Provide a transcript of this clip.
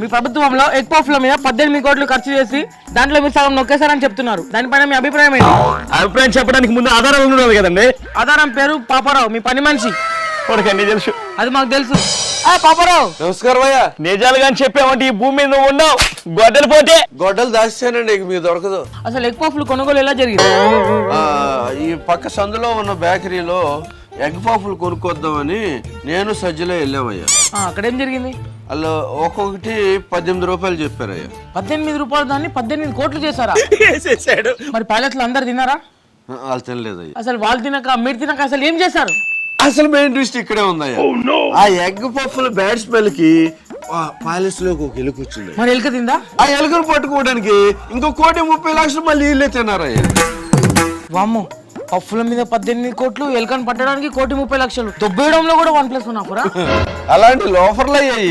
మీ ప్రభుత్వంలో ఎగ్ పఫ్ల మీద 18 కోట్లు ఖర్చు చేసి దాంట్లో మీరు సగం నొక్కేశారని చెప్తున్నారు. దానిపైన మీ అభిప్రాయం ఏంటి? అభిప్రాయం చెప్పడానికి ముందు ఆధారాలు ఉన్నది కదండి. ఆధారం పేరు పాపారావు, మీ పని మనిషి. తెలుసు, అది మాకు తెలుసు. పాపారావు నమస్కారం అయ్యా. నిజాలు కానీ చెప్పామంటే ఈ భూమి మీద నువ్వు ఉండవు. గొడ్డలు పోతే గొడ్డలు దాచానండి, మీకు దొరకదు. అసలు ఎగ్ పఫ్లు కొనుగోలు ఎలా జరిగింది? ఈ పక్క సందులో ఉన్న బేకరీలో ఎగ్ పఫ్లు కొనుక్కొద్దామని నేను సజ్జలో వెళ్ళామయ్యా. అక్కడ ఏం జరిగింది? వాళ్ళు ఒక్కొక్కటి 18 రూపాయలు చెప్పారయ్యా. 18 రూపాయలు దాన్ని 18 కోట్లు చేశారా? మరి ప్యాలెట్లు అందరు తిన్నారా? వాళ్ళు తినలేదయ్యా. అసలు వాళ్ళు తినక మీరు తినక అసలు ఏం చేశారు? అసలు మెయిన్ ట్విస్ట్ ఇక్కడే ఉందయ్యా. ఆ ఎగ్ పఫ్ల బ్యాడ్ స్మెల్ కి ప్యాలెస్ లోకి ఒక ఎలుక వచ్చింది. మరి ఎలుక తిందా? ఆ ఎలుకను పట్టుకోవడానికి ఇంకో 1,30,00,000 మళ్ళీ వీళ్ళే తిన్నారయ్యా. వామ్మో, పఫ్ల మీద 18 కోట్లు, ఎలుకను పట్టడానికి 1,30,00,000. దొబ్బేయడంలో కూడా 1+1 ఆఫరా? అలాంటి లోఫర్లు అయ్యాయి.